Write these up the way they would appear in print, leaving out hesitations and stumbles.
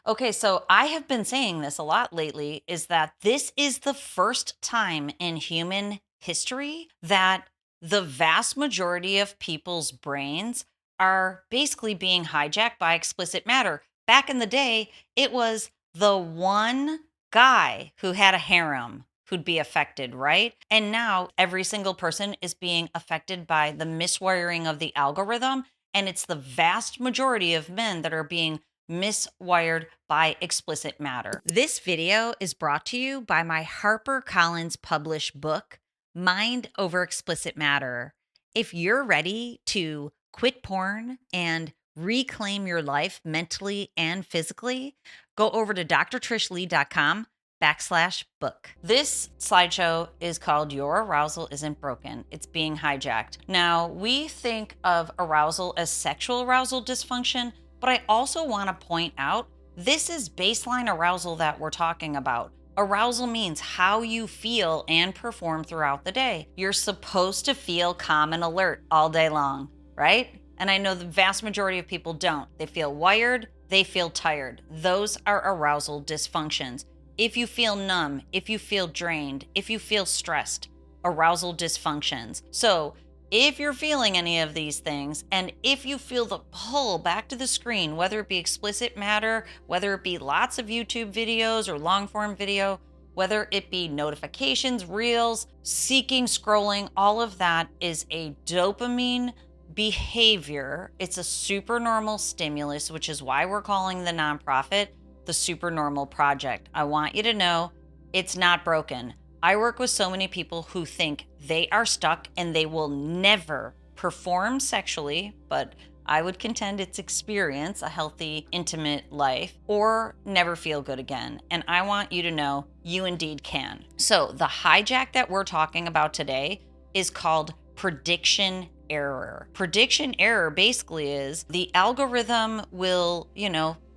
Okay, so I have been saying this a lot lately is that this is the first time in human history that the vast majority of people's brains are basically being hijacked by explicit matter. Back in the day, it was the one guy who had a harem who'd be affected, right? And now every single person is being affected by the miswiring of the algorithm. And it's the vast majority of men that are being miswired by explicit matter. This video is brought to you by my HarperCollins published book, Mind Over Explicit Matter. If you're ready to quit porn and reclaim your life mentally and physically, go over to drtrishleigh.com/book. This slideshow is called Your Arousal Isn't Broken. It's being hijacked. Now, we think of arousal as sexual arousal dysfunction, but I also want to point out this is baseline arousal that we're talking about. Arousal means how you feel and perform throughout the day. You're supposed to feel calm and alert all day long, right? And I know the vast majority of people don't. They feel wired, they feel tired. Those are arousal dysfunctions. If you feel numb, if you feel drained, if you feel stressed, arousal dysfunctions. So if you're feeling any of these things, and if you feel the pull back to the screen, whether it be explicit matter, whether it be lots of YouTube videos or long form video, whether it be notifications, reels, seeking, scrolling, all of that is a dopamine behavior. It's a supernormal stimulus, which is why we're calling the nonprofit the Supernormal Project. I want you to know it's not broken. I work with so many people who think they are stuck and they will never perform sexually, but I would contend it's experience a healthy, intimate life or never feel good again. And I want you to know you indeed can. So the hijack that we're talking about today is called prediction error. Prediction error basically is the algorithm will,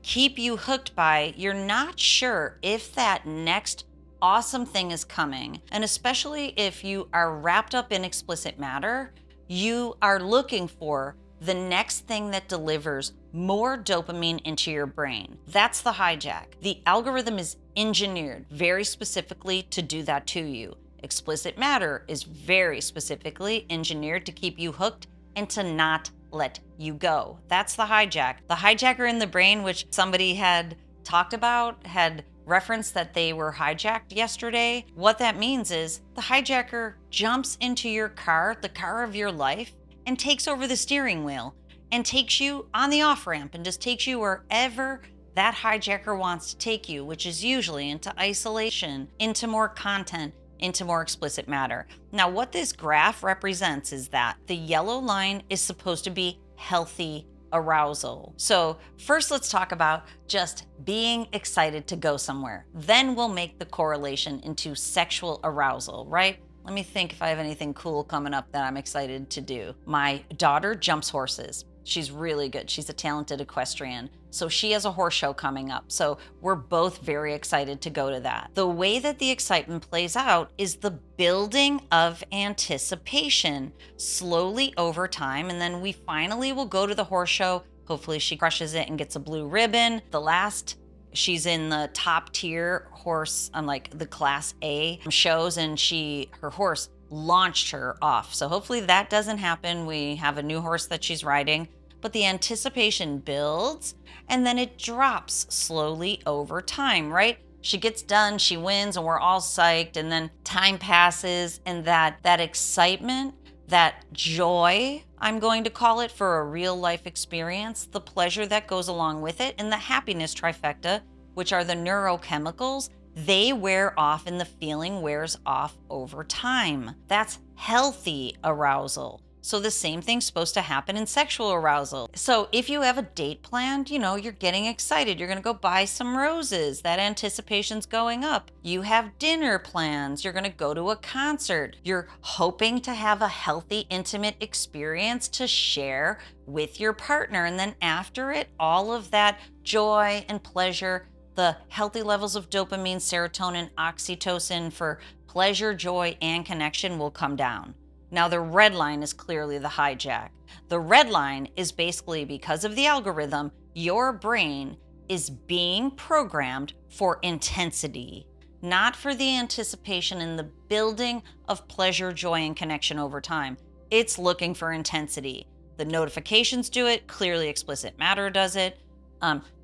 keep you hooked by you're not sure if that next awesome thing is coming. And especially if you are wrapped up in explicit matter, you are looking for the next thing that delivers more dopamine into your brain. That's the hijack. The algorithm is engineered very specifically to do that to you. Explicit matter is very specifically engineered to keep you hooked and to not let you go. That's the hijack. The hijacker in the brain, which somebody had talked about, had referenced that they were hijacked yesterday. What that means is the hijacker jumps into your car, the car of your life, and takes over the steering wheel and takes you on the off-ramp and just takes you wherever that hijacker wants to take you, which is usually into isolation, into more content, into more explicit matter. Now, what this graph represents is that the yellow line is supposed to be healthy arousal. So first, let's talk about just being excited to go somewhere. Then we'll make the correlation into sexual arousal, right? Let me think if I have anything cool coming up that I'm excited to do. My daughter jumps horses. She's really good. She's a talented equestrian. So she has a horse show coming up. So we're both very excited to go to that. The way that the excitement plays out is the building of anticipation slowly over time. And then we finally will go to the horse show. Hopefully she crushes it and gets a blue ribbon. She's in the top tier horse on like the class A shows, and her horse launched her off. So hopefully that doesn't happen. We have a new horse that she's riding, but the anticipation builds and then it drops slowly over time, right? She gets done, she wins, and we're all psyched, and then time passes, and that excitement, that joy, I'm going to call it, for a real life experience, the pleasure that goes along with it, and the happiness trifecta, which are the neurochemicals, they wear off and the feeling wears off over time. That's healthy arousal. So the same thing's supposed to happen in sexual arousal. So if you have a date planned, you're getting excited. You're going to go buy some roses. That anticipation's going up. You have dinner plans. You're going to go to a concert. You're hoping to have a healthy, intimate experience to share with your partner. And then after it, all of that joy and pleasure, the healthy levels of dopamine, serotonin, oxytocin for pleasure, joy, and connection will come down. Now, the red line is clearly the hijack. The red line is basically because of the algorithm, your brain is being programmed for intensity, not for the anticipation and the building of pleasure, joy, and connection over time. It's looking for intensity. The notifications do it. Clearly Explicit Matter does it.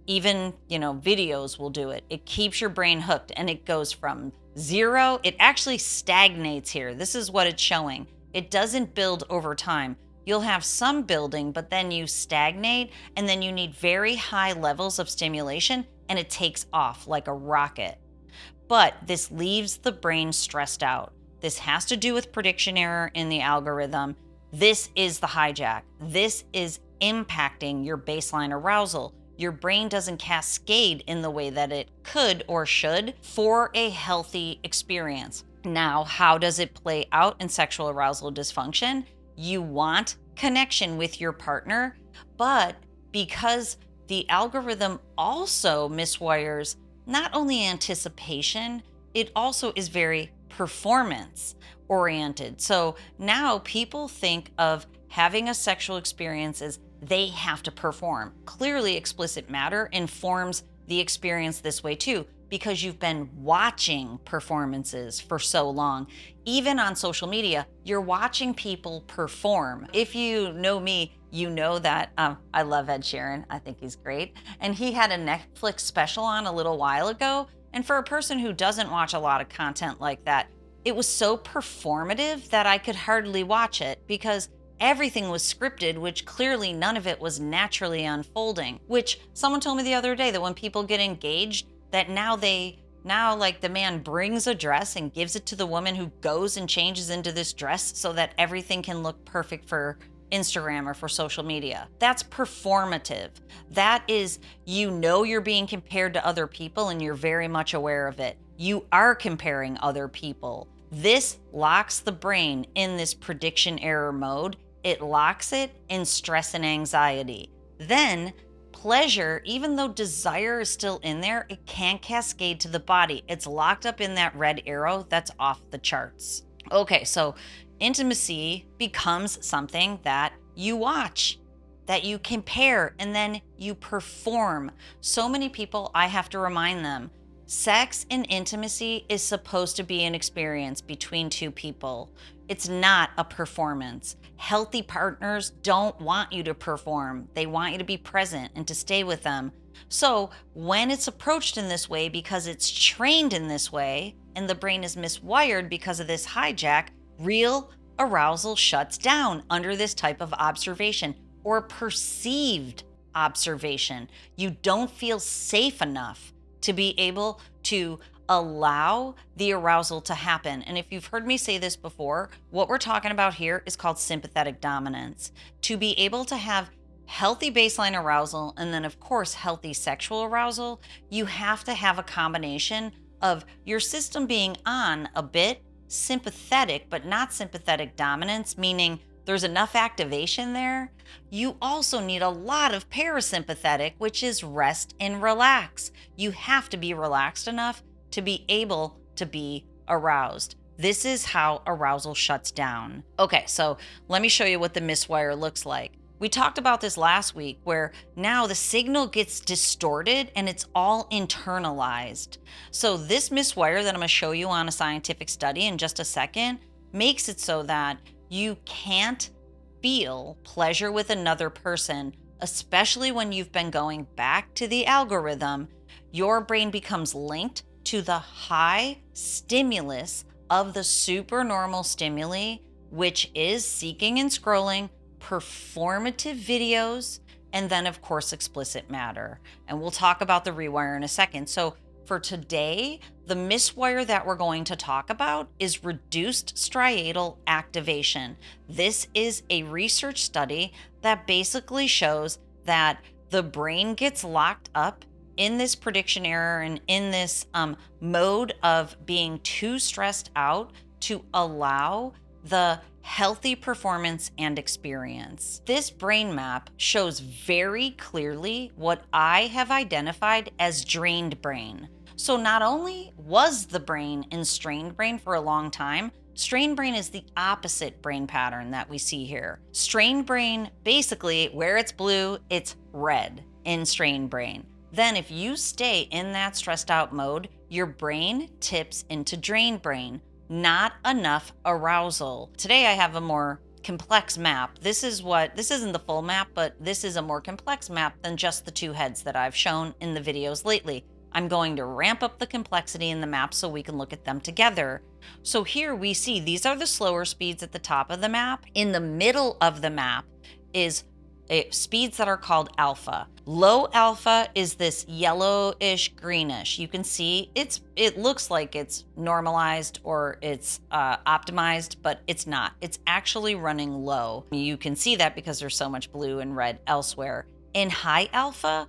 Even, videos will do it. It keeps your brain hooked, and it goes from zero. It actually stagnates here. This is what it's showing. It doesn't build over time. You'll have some building, but then you stagnate, and then you need very high levels of stimulation, and it takes off like a rocket. But this leaves the brain stressed out. This has to do with prediction error in the algorithm. This is the hijack. This is impacting your baseline arousal. Your brain doesn't cascade in the way that it could or should for a healthy experience. Now, how does it play out in sexual arousal dysfunction? You want connection with your partner, but because the algorithm also miswires not only anticipation, it also is very performance oriented. So now people think of having a sexual experience as they have to perform. Clearly, Explicit Matter informs the experience this way too, because you've been watching performances for so long. Even on social media, you're watching people perform. If you know me, you know that I love Ed Sheeran. I think he's great. And he had a Netflix special on a little while ago. And for a person who doesn't watch a lot of content like that, it was so performative that I could hardly watch it because everything was scripted, which clearly none of it was naturally unfolding. Which someone told me the other day that when people get engaged, that now like the man brings a dress and gives it to the woman who goes and changes into this dress so that everything can look perfect for Instagram or for social media. That's performative. That is, you're being compared to other people and you're very much aware of it. You are comparing other people. This locks the brain in this prediction error mode. It locks it in stress and anxiety. Then pleasure, even though desire is still in there, it can't cascade to the body. It's locked up in that red arrow that's off the charts. Okay, so intimacy becomes something that you watch, that you compare, and then you perform. So many people, I have to remind them, sex and intimacy is supposed to be an experience between two people. It's not a performance. Healthy partners don't want you to perform. They want you to be present and to stay with them. So when it's approached in this way, because it's trained in this way, and the brain is miswired because of this hijack, real arousal shuts down under this type of observation or perceived observation. You don't feel safe enough to be able to allow the arousal to happen. And if you've heard me say this before, what we're talking about here is called sympathetic dominance. To be able to have healthy baseline arousal and then, of course, healthy sexual arousal, you have to have a combination of your system being on a bit sympathetic, but not sympathetic dominance, meaning there's enough activation there. You also need a lot of parasympathetic, which is rest and relax. You have to be relaxed enough to be able to be aroused. This is how arousal shuts down. Okay, so let me show you what the miswire looks like. We talked about this last week where now the signal gets distorted and it's all internalized. So this miswire that I'm going to show you on a scientific study in just a second makes it so that you can't feel pleasure with another person, especially when you've been going back to the algorithm. Your brain becomes linked to the high stimulus of the supernormal stimuli, which is seeking and scrolling, performative videos, and then of course explicit matter. And we'll talk about the rewire in a second. So for today, the miswire that we're going to talk about is reduced striatal activation. This is a research study that basically shows that the brain gets locked up in this prediction error and in this mode of being too stressed out to allow the healthy performance and experience. This brain map shows very clearly what I have identified as drained brain. So not only was the brain in strained brain for a long time, strained brain is the opposite brain pattern that we see here. Strained brain, basically, where it's blue, it's red in strained brain. then if you stay in that stressed out mode, your brain tips into drain brain. Not enough arousal. Today I have a more complex map. This isn't the full map, but this is a more complex map than just the two heads that I've shown in the videos lately. I'm going to ramp up the complexity in the map so we can look at them together. So here we see these are the slower speeds at the top of the map. In the middle of the map is speeds that are called alpha. Low alpha is this yellowish greenish. You can see it looks like it's normalized or it's optimized, but it's not. It's actually running low. You can see that because there's so much blue and red elsewhere. In high alpha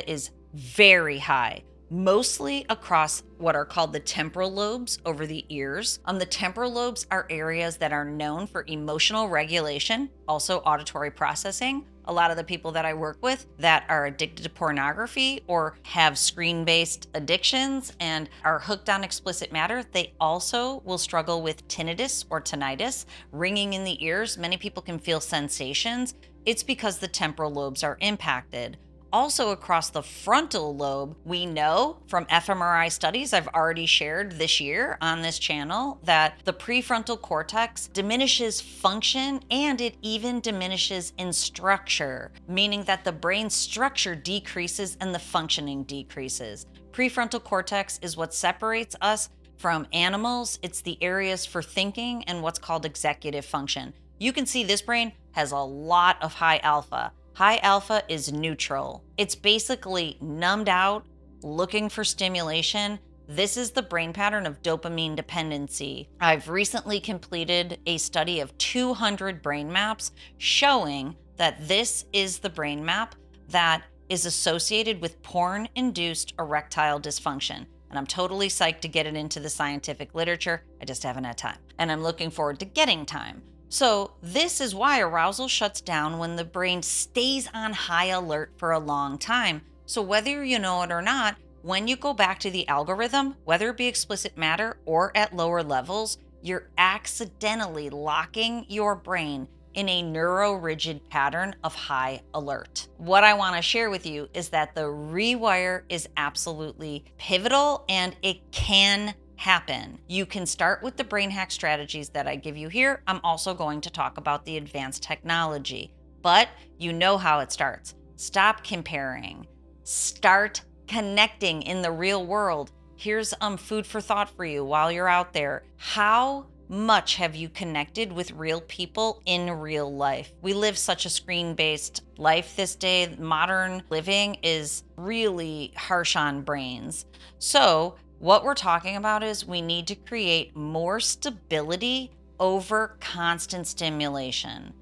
is very high, mostly across what are called the temporal lobes over the ears. The temporal lobes are areas that are known for emotional regulation, also auditory processing. A lot of the people that I work with that are addicted to pornography or have screen-based addictions and are hooked on explicit matter, they also will struggle with tinnitus or tinnitus, ringing in the ears. Many people can feel sensations. It's because the temporal lobes are impacted. Also across the frontal lobe, we know from fMRI studies I've already shared this year on this channel that the prefrontal cortex diminishes function and it even diminishes in structure, meaning that the brain structure decreases and the functioning decreases. Prefrontal cortex is what separates us from animals. It's the areas for thinking and what's called executive function. You can see this brain has a lot of high alpha. High alpha is neutral. It's basically numbed out, looking for stimulation. This is the brain pattern of dopamine dependency. I've recently completed a study of 200 brain maps showing that this is the brain map that is associated with porn-induced erectile dysfunction. And I'm totally psyched to get it into the scientific literature. I just haven't had time. And I'm looking forward to getting time. So this is why arousal shuts down when the brain stays on high alert for a long time. So whether you know it or not, when you go back to the algorithm, whether it be explicit matter or at lower levels, you're accidentally locking your brain in a neurorigid pattern of high alert. What I want to share with you is that the rewire is absolutely pivotal and it can happen. You can start with the brain hack strategies that I give you here. I'm also going to talk about the advanced technology, but you know how it starts. Stop comparing. Start connecting in the real world. Here's food for thought for you while you're out there. How much have you connected with real people in real life? We live such a screen-based life this day. Modern living is really harsh on brains. So what we're talking about is we need to create more stability over constant stimulation.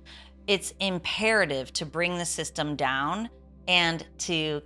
It's imperative to bring the system down and to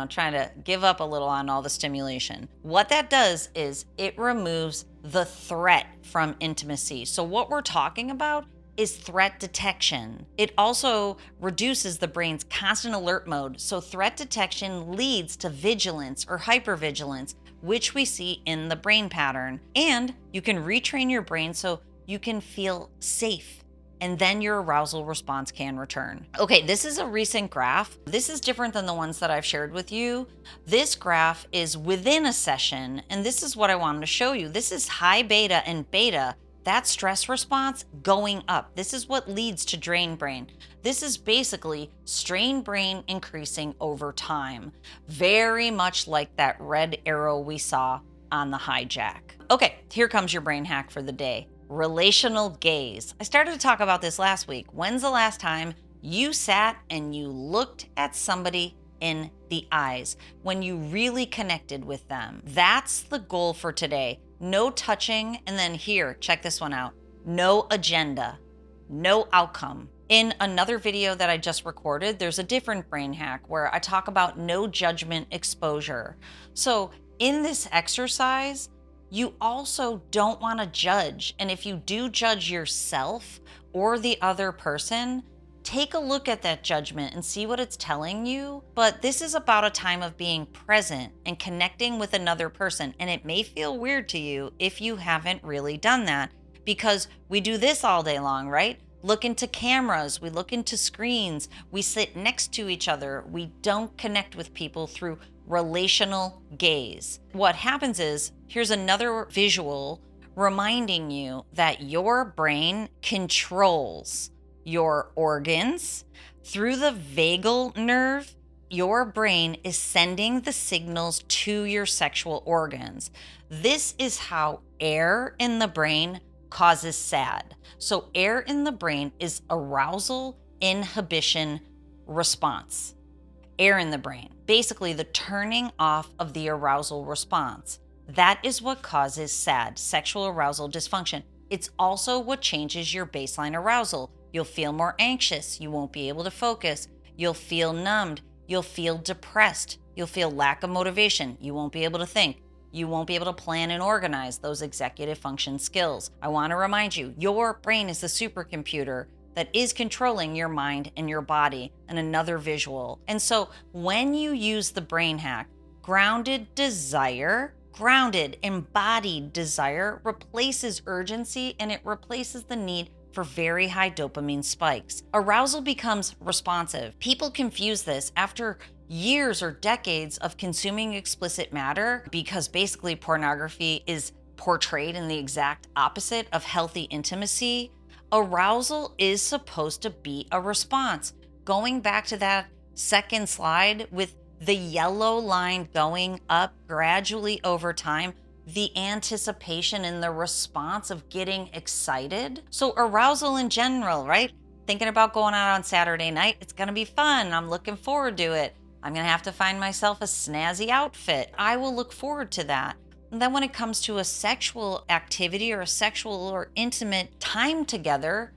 try to give up a little on all the stimulation. What that does is it removes the threat from intimacy. So what we're talking about is threat detection. It also reduces the brain's constant alert mode. So threat detection leads to vigilance or hypervigilance, which we see in the brain pattern. And you can retrain your brain so you can feel safe, and then your arousal response can return. Okay, this is a recent graph. This is different than the ones that I've shared with you. This graph is within a session, and this is what I wanted to show you. This is high beta and beta, that stress response going up. This is what leads to drain brain. This is basically strain brain increasing over time, very much like that red arrow we saw on the hijack. Okay, here comes your brain hack for the day. Relational gaze. I started to talk about this last week. When's the last time you sat and you looked at somebody in the eyes, when you really connected with them? That's the goal for today. No touching, and then here, check this one out. No agenda, no outcome. In another video that I just recorded, there's a different brain hack where I talk about no judgment exposure. So in this exercise, you also don't want to judge. And if you do judge yourself or the other person, take a look at that judgment and see what it's telling you. But this is about a time of being present and connecting with another person. And it may feel weird to you if you haven't really done that, because we do this all day long, right? look into cameras, we look into screens, we sit next to each other. We don't connect with people through relational gaze. What happens is, here's another visual reminding you that your brain controls your organs through the vagal nerve. Your brain is sending the signals to your sexual organs. This is how air in the brain causes SAD. So air in the brain is arousal inhibition response. Air in the brain, basically the turning off of the arousal response. That is what causes SAD, sexual arousal dysfunction. It's also what changes your baseline arousal. You'll feel more anxious. You won't be able to focus. You'll feel numbed. You'll feel depressed. You'll feel lack of motivation. You won't be able to think. You won't be able to plan and organize those executive function skills. I want to remind you, your brain is the supercomputer that is controlling your mind and your body. And another visual. And so when you use the brain hack, grounded embodied desire replaces urgency, and it replaces the need for very high dopamine spikes. Arousal becomes responsive. People confuse this after years or decades of consuming explicit matter, because basically pornography is portrayed in the exact opposite of healthy intimacy. Arousal is supposed to be a response. Going back to that second slide with the yellow line going up gradually over time, the anticipation and the response of getting excited. So arousal in general, right? Thinking about going out on Saturday night, it's gonna be fun. I'm looking forward to it. I'm gonna have to find myself a snazzy outfit. I will look forward to that. And then when it comes to a sexual activity or a sexual or intimate time together,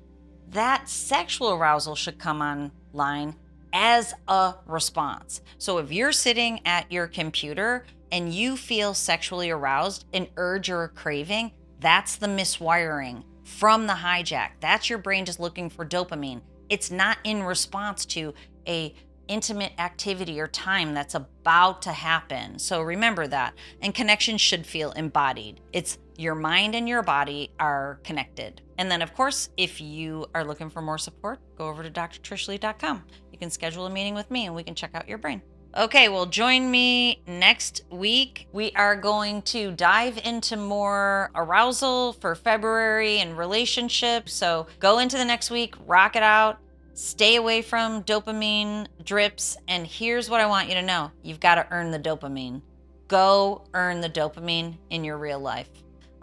that sexual arousal should come online as a response. So if you're sitting at your computer and you feel sexually aroused, an urge or a craving, that's the miswiring from the hijack. That's your brain just looking for dopamine. It's not in response to a intimate activity or time that's about to happen. So remember that. And connection should feel embodied. It's your mind and your body are connected. And then, of course, if you are looking for more support, go over to drtrishleigh.com. You can schedule a meeting with me and we can check out your brain. Okay, well, join me next week. We are going to dive into more arousal for February and relationships. So go into the next week, rock it out, stay away from dopamine drips. And here's what I want you to know. You've got to earn the dopamine. Go earn the dopamine in your real life.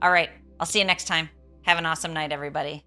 All right, I'll see you next time. Have an awesome night, everybody.